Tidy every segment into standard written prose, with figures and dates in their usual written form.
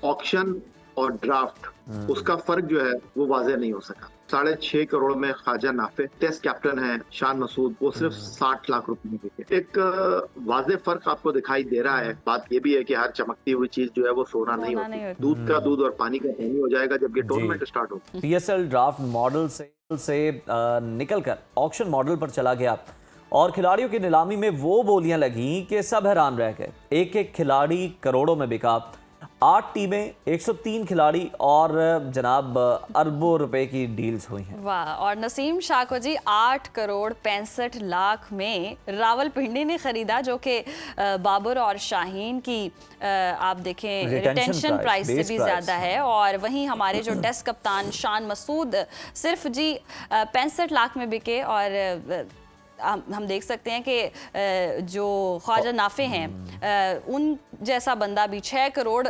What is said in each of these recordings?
Auction और draft उसका फर्क जो है वो वाज़ेह नहीं हो सका। 6.5 करोड़ में ख्वाजा नाफे टेस्ट कैप्टन है शान मसूद, वो सिर्फ 60 लाख रुपए में बिके। एक वाज़ेह फर्क आपको दिखाई दे रहा है। बात ये भी है कि हर चमकती हुई चीज जो है वो सोना नहीं होती, दूध का दूध और पानी का पानी हो जाएगा जब ये टूर्नामेंट स्टार्ट हो। PSL ड्राफ्ट मॉडल से निकलकर ऑक्शन मॉडल पर चला गया और खिलाड़ियों की नीलामी में वो बोलियां लगी कि सब हैरान रह गए। एक एक खिलाड़ी करोड़ों में बिका। 8 टीमें, 103 खिलाड़ी और जनाब अरबों रुपए की डील्स हुई हैं। वाह। और नसीम शाको जी 8 करोड़ 65 लाख में रावलपिंडी ने खरीदा, जो कि बाबर और शाहीन की आप देखें रिटेंशन प्राइस से भी ज्यादा है। और वहीं हमारे जो टेस्ट कप्तान शान मसूद सिर्फ जी 65 लाख में बिके। और हम देख सकते हैं कि जो ख्वाजा नाफे हैं उन जैसा बंदा भी 6 करोड़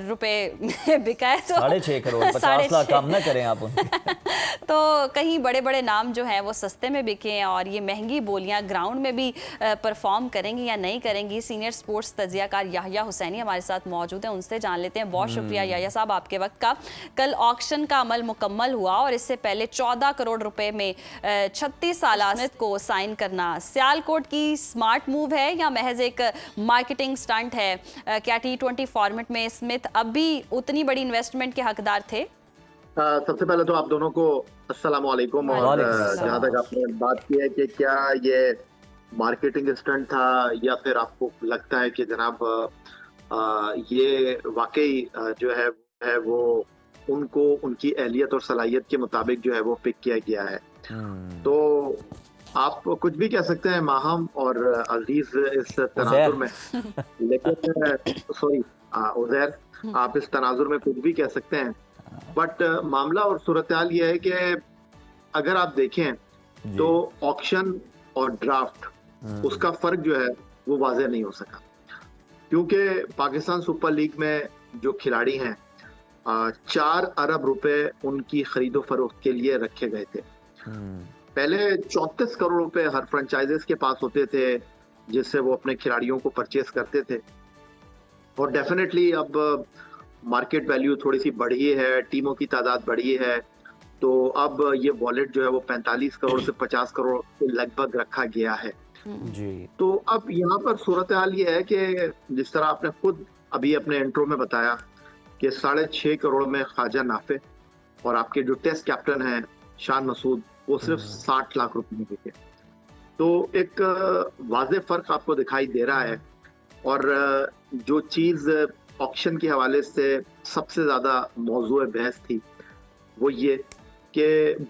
रुपए में बिका है। तो 6.5 करोड़ 50 लाख कम ना करें आप उनके। तो कहीं बड़े बड़े नाम जो हैं वो सस्ते में बिके हैं और ये महंगी बोलियां ग्राउंड में भी परफॉर्म करेंगी या नहीं करेंगी। सीनियर स्पोर्ट्स तजियाकार याहिया हुसैनी हमारे साथ मौजूद हैं, उनसे जान लेते हैं। बहुत शुक्रिया याहिया साहब आपके वक्त का। कल ऑक्शन का अमल मुकम्मल हुआ और इससे पहले 14 करोड़ रुपए में 36 साल स्मिथ को साइन करना सियालकोट की स्मार्ट मूव है या महज एक मार्केटिंग स्टंट है? क्या T20 फॉर्मेट में स्मिथ अब भी उतनी बड़ी इन्वेस्टमेंट के हकदार थे? सबसे पहले तो आप दोनों को अस्सलाम वालेकुम। और जहाँ तक आपने बात की है कि क्या ये मार्केटिंग स्टंट था या फिर आपको लगता है कि जनाब ये वाकई जो है वो उनको उनकी अहलियत और सलाहियत के मुताबिक जो है वो पिक किया गया है, तो आप कुछ भी कह सकते हैं माहम और अजीज इस तनाजुर में। लेकिन सॉरी उजैर, आप इस तनाजुर में कुछ भी कह सकते हैं, बट मामला और सूरत हाल ये है कि अगर आप देखें तो ऑक्शन और ड्राफ्ट उसका फर्क जो है वो वाज़ेह नहीं हो सका, क्योंकि पाकिस्तान सुपर लीग में जो खिलाड़ी हैं 4 अरब रुपए उनकी खरीदो फरोख्त के लिए रखे गए थे। पहले 34 करोड़ रुपए हर फ्रेंचाइजेस के पास होते थे जिससे वो अपने खिलाड़ियों को परचेस करते थे, और डेफिनेटली अब मार्केट वैल्यू थोड़ी सी बढ़ी है, टीमों की तादाद बढ़ी है, तो अब ये वॉलेट जो है वो 45 करोड़ से 50 करोड़ के लगभग रखा गया है जी। तो अब यहाँ पर सूरत हाल ये है कि जिस तरह आपने खुद अभी अपने इंट्रो में बताया कि 6.5 करोड़ में ख्वाजा नाफे और आपके जो टेस्ट कैप्टन हैं शान मसूद, वो सिर्फ 60 लाख रुपए में बिके। तो एक वाज़ेह फर्क आपको दिखाई दे रहा है। और जो चीज ऑक्शन के हवाले से सबसे ज्यादा मौजूद बहस थी वो ये कि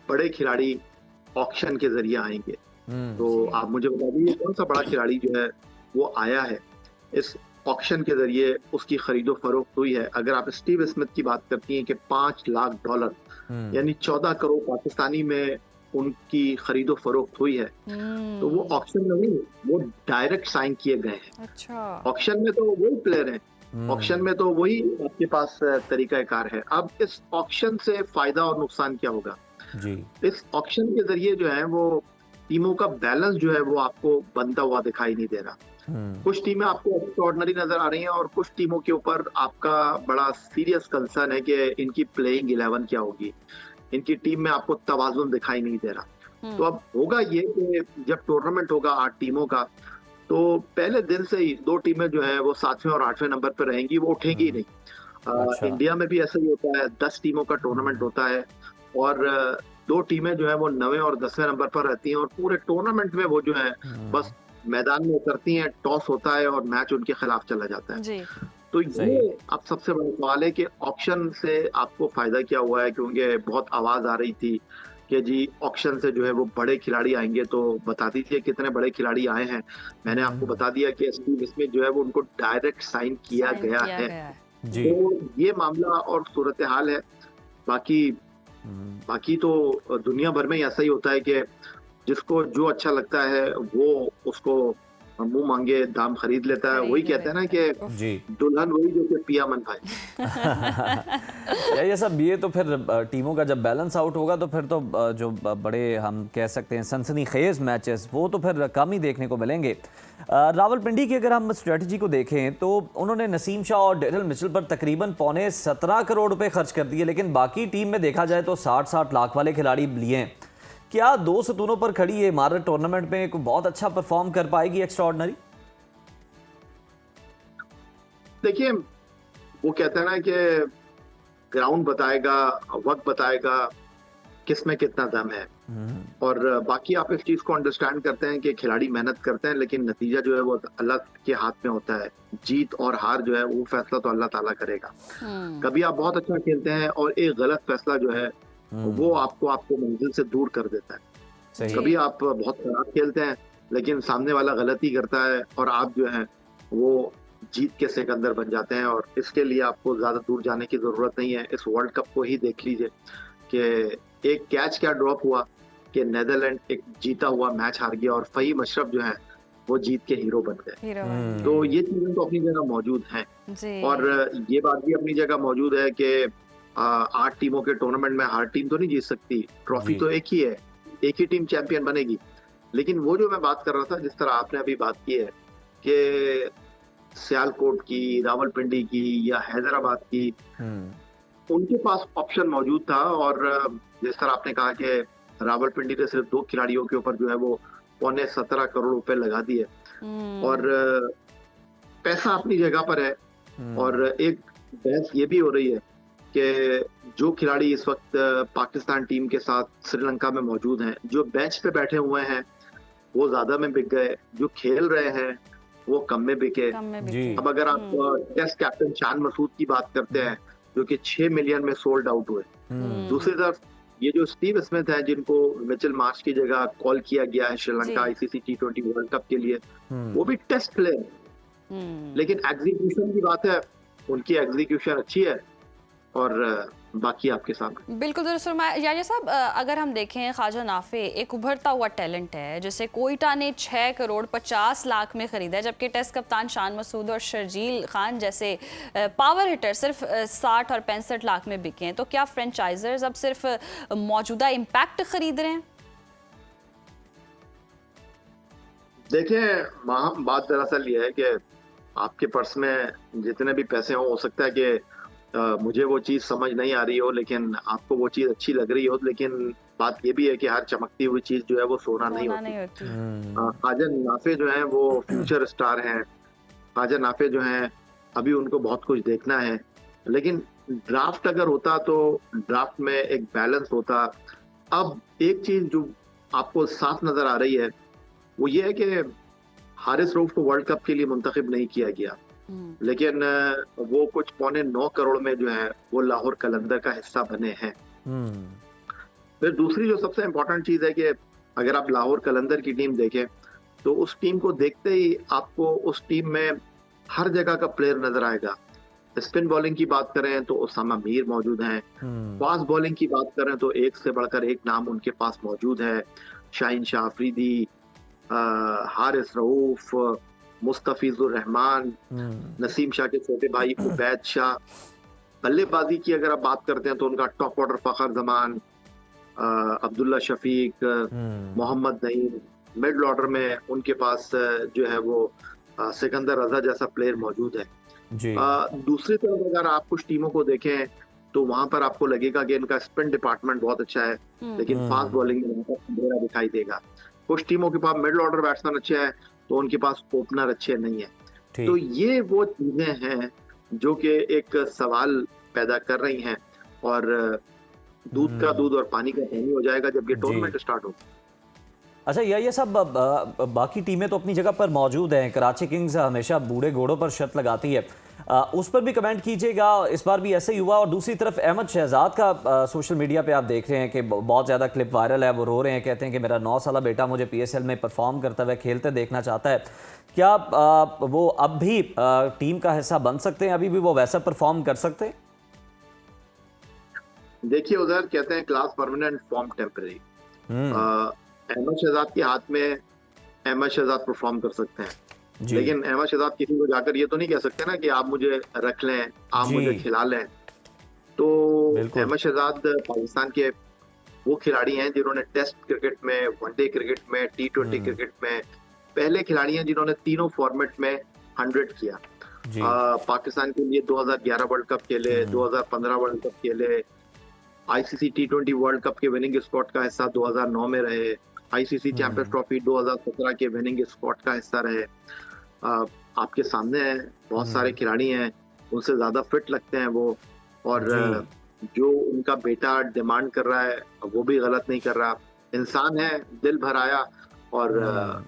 बड़े खिलाड़ी ऑक्शन के जरिए आएंगे। तो आप मुझे बता दीजिए कौन सा बड़ा खिलाड़ी जो है वो आया है इस ऑक्शन के जरिए, उसकी खरीदो फरोख्त हुई है। अगर आप स्टीव स्मिथ की बात करती हैं कि $5 लाख यानी 14 करोड़ पाकिस्तानी में उनकी खरीदो फरोख्त हुई है, तो वो ऑक्शन में नहीं, वो डायरेक्ट साइन किए गए हैं। अच्छा। ऑक्शन में तो वही प्लेयर हैं, ऑक्शन में तो वही आपके पास तरीकाकार है। अब इस ऑक्शन से फायदा और नुकसान क्या होगा जी? इस ऑक्शन के जरिए जो है वो टीमों का बैलेंस जो है वो आपको बनता हुआ दिखाई नहीं दे रहा। कुछ टीमें आपको एक्स्ट्राऑर्डिनरी नजर आ रही हैं और कुछ टीमों के ऊपर आपका बड़ा सीरियस कंसर्न है कि इनकी प्लेइंग 11 क्या होगी, इनकी टीम में आपको तवाज़ुन दिखाई नहीं दे रहा। तो अब होगा ये कि जब टूर्नामेंट होगा 8 टीमों का, तो पहले दिन से ही 2 टीमें जो है वो 7वें और 8वें नंबर पर रहेंगी, वो उठेंगी नहीं। अच्छा। इंडिया में भी ऐसा ही होता है, 10 टीमों का टूर्नामेंट होता है और 2 टीमें जो है वो 9वें और 10वें नंबर पर रहती हैं और पूरे टूर्नामेंट में वो जो है बस मैदान में उतरती हैं, टॉस होता है और मैच उनके खिलाफ चला जाता है जी। तो ये अब सबसे बड़ा सवाल है कि ऑक्शन से आपको फायदा क्या हुआ है, क्योंकि बहुत आवाज आ रही थी कि जी ऑक्शन से जो है वो बड़े खिलाड़ी आएंगे, तो बता दीजिए कितने बड़े खिलाड़ी आए हैं। मैंने आपको बता दिया कि स्टीव स्मिथ जो है वो उनको डायरेक्ट साइन किया गया है। जी। तो ये मामला और सूरत हाल है। बाकी तो दुनिया भर में ही ऐसा ही होता है कि जिसको जो अच्छा लगता है वो उसको मुंह मांगे दाम खरीद लेता है। वही कहते हैं ना कि जी दुल्हन वही जो कि पिया मन भाई। ये सब, ये तो फिर टीमों का जब बैलेंस आउट होगा तो फिर तो जो बड़े हम कह सकते हैं सनसनीखेज मैचेस वो तो फिर कम ही देखने को मिलेंगे। रावलपिंडी की अगर हम स्ट्रेटजी को देखें तो उन्होंने नसीम शाह और डेरिल मिचेल पर तकरीबन 17.25 करोड़ रुपए खर्च कर दिए, लेकिन बाकी टीम में देखा जाए तो 60-60 लाख वाले खिलाड़ी लिए हैं। क्या दो सतूनों पर खड़ी ये इमारत टूर्नामेंट में एक बहुत अच्छा परफॉर्म कर पाएगी एक्स्ट्राऑर्डिनरी? देखिए वो कहते हैं ना कि ग्राउंड बताएगा, वक्त बताएगा किस में कितना दम है। और बाकी आप इस चीज को अंडरस्टैंड करते हैं कि खिलाड़ी मेहनत करते हैं, लेकिन नतीजा जो है वो अल्लाह के हाथ में होता है। जीत और हार जो है वो फैसला तो अल्लाह ताला करेगा। कभी आप बहुत अच्छा खेलते हैं और एक गलत फैसला जो है वो आपको मंजिल से दूर कर देता है। कभी आप बहुत खराब खेलते हैं लेकिन सामने वाला गलती करता है और आप जो है वो जीत के सिकंदर बन जाते हैं। और इसके लिए आपको ज्यादा दूर जाने की जरूरत नहीं है। इस वर्ल्ड कप को ही देख लीजिए कि एक कैच क्या ड्रॉप हुआ कि नेदरलैंड एक जीता हुआ मैच हार गया और फहीम अशरफ जो है वो जीत के हीरो बन गए। तो ये चीजें तो अपनी जगह मौजूद हैं और ये बात भी अपनी जगह मौजूद है कि 8 टीमों के टूर्नामेंट में हर टीम तो नहीं जीत सकती। ट्रॉफी तो एक ही है, एक ही टीम चैंपियन बनेगी। लेकिन वो जो मैं बात कर रहा था, जिस तरह आपने अभी बात की है कि सियालकोट की, रावलपिंडी की या हैदराबाद की, उनके पास ऑप्शन मौजूद था। और जिस तरह आपने कहा कि रावलपिंडी ने सिर्फ 2 खिलाड़ियों के ऊपर जो है वो 17.25 करोड़ रुपए लगा दिए और पैसा अपनी जगह पर है। और एक बहस ये भी हो रही है कि जो खिलाड़ी इस वक्त पाकिस्तान टीम के साथ श्रीलंका में मौजूद हैं, जो बेंच पे बैठे हुए हैं वो ज्यादा में बिक गए, जो खेल रहे हैं वो कम में बिके। अब अगर आप टेस्ट कैप्टन शान मसूद की बात करते हैं जो कि 6 मिलियन में सोल्ड आउट हुए, दूसरी तरफ ये जो स्टीव स्मिथ है जिनको मिचेल मार्श की जगह कॉल किया गया है Sri Lanka ICC T20 world cup के लिए, वो भी टेस्ट प्लेयर। लेकिन एग्जीक्यूशन की बात है, उनकी एग्जीक्यूशन अच्छी है और बाकी आपके सामने। बिल्कुल दरअसल याया साहब, अगर हम देखें ख्वाजा नाफे एक उभरता हुआ टैलेंट है, जैसे कोयटा ने 6 करोड़ 50 लाख में खरीदा है, जबकि टेस्ट कप्तान शान मसूद और शर्जील खान जैसे पावर हिटर सिर्फ 60 और 65 लाख में बिके हैं। तो क्या फ्रेंचाइजर्स अब सिर्फ मौजूदा इम्पैक्ट खरीद रहे हैं? देखिए बात दरअसल ये है कि आपके पर्स में जितने भी पैसे हो सकता है कि मुझे वो चीज समझ नहीं आ रही हो लेकिन आपको वो चीज अच्छी लग रही हो। लेकिन बात ये भी है कि हर चमकती हुई चीज जो है वो सोना नहीं होती। ख्वाजा नाफे जो है वो फ्यूचर स्टार हैं। ख्वाजा नाफे जो हैं अभी उनको बहुत कुछ देखना है। लेकिन ड्राफ्ट अगर होता तो ड्राफ्ट में एक बैलेंस होता। अब एक चीज जो आपको साफ नजर आ रही है वो ये है कि हारिस रऊफ को वर्ल्ड कप के लिए मुंतखब नहीं किया गया, लेकिन वो कुछ 9.25 करोड़ में जो है वो लाहौर कलंदर का हिस्सा बने हैं। फिर दूसरी जो सबसे इम्पोर्टेंट चीज है कि अगर आप लाहौर कलंदर की टीम देखें तो उस टीम को देखते ही आपको उस टीम में हर जगह का प्लेयर नजर आएगा। स्पिन बॉलिंग की बात करें तो उसामा मीर मौजूद हैं। फास्ट बॉलिंग की बात करें तो एक से बढ़कर एक नाम उनके पास मौजूद है। शाहीन शाह अफरीदी, हारिस रऊफ, मुस्तफिजुर रहमान, नसीम शाह के छोटे भाई उबैद शाह। बल्लेबाजी की अगर आप बात करते हैं तो उनका टॉप ऑर्डर फखर जमान, अब्दुल्ला शफीक, मोहम्मद नईम। मिडल ऑर्डर में उनके पास जो है वो सिकंदर रजा जैसा प्लेयर मौजूद है। दूसरी तरफ अगर आप कुछ टीमों को देखें तो वहां पर आपको लगेगा कि इनका स्पिन डिपार्टमेंट बहुत अच्छा है, लेकिन फास्ट बॉलिंग में वहां पर अंधेरा दिखाई देगा। कुछ टीमों के पास मिडल ऑर्डर बैट्समैन अच्छे हैं तो उनके पास ओपनर अच्छे नहीं है। तो ये वो चीजें हैं जो कि एक सवाल पैदा कर रही हैं और दूध का दूध और पानी का पानी हो जाएगा जब ये टूर्नामेंट स्टार्ट होगा। अच्छा, ये सब बाकी टीमें तो अपनी जगह पर मौजूद हैं। कराची किंग्स हमेशा बूढ़े घोड़ों पर शर्त लगाती है, उस पर भी कमेंट कीजिएगा। इस बार भी ऐसे ही हुआ। और दूसरी तरफ अहमद शहजाद का सोशल मीडिया पे आप देख रहे हैं कि बहुत ज़्यादा क्लिप वायरल है। वो रो रहे हैं, कहते हैं कि मेरा 9 साला बेटा मुझे PSL में परफॉर्म करते हुए खेलते देखना चाहता है। क्या वो अब भी टीम का हिस्सा बन सकते हैं? अभी भी वो वैसा परफॉर्म कर सकते हैं? देखिए उधर कहते हैं class permanent, form temporary. Ahmad Shahzad के हाथ में अहमद शहजाद परफॉर्म कर सकते हैं। जी लेकिन अहमद शहजाद किसी को जाकर ये तो नहीं कह सकते ना कि आप मुझे रख लें, आप जी मुझे खिला लें। तो बिल्कुल अहमद शहजाद पाकिस्तान के वो खिलाड़ी हैं जिन्होंने टेस्ट क्रिकेट में, वनडे क्रिकेट में, T20 क्रिकेट में, पहले खिलाड़ी हैं जिन्होंने तीनों फॉर्मेट में 100 किया। जी पाकिस्तान के लिए 2011 वर्ल्ड कप खेले, 2015 वर्ल्ड कप खेले, आईसीसी T20 वर्ल्ड कप के विनिंग स्क्वाड का हिस्सा 2009 में रहे, आईसीसी चैंपियंस ट्रॉफी 2017 के विनिंग स्क्वाड का हिस्सा रहे। आपके सामने है, बहुत सारे खिलाड़ी हैं, उनसे ज्यादा फिट लगते हैं वो, और जो उनका बेटा डिमांड कर रहा है वो भी गलत नहीं कर रहा। इंसान है, दिल भर आया, और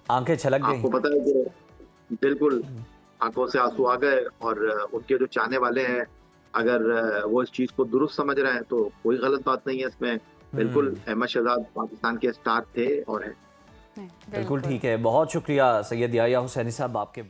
आंखें छलक गई। आपको पता है कि बिल्कुल आंखों से आंसू आ गए, और उनके जो चाहने वाले हैं अगर वो इस चीज को दुरुस्त समझ रहे हैं तो कोई गलत बात नहीं है इसमें। बिल्कुल अहमद शहजाद पाकिस्तान के स्टार थे और हैं। नहीं, बिल्कुल ठीक है, बहुत शुक्रिया सैयद याह्या हुसैनी साहब आपके।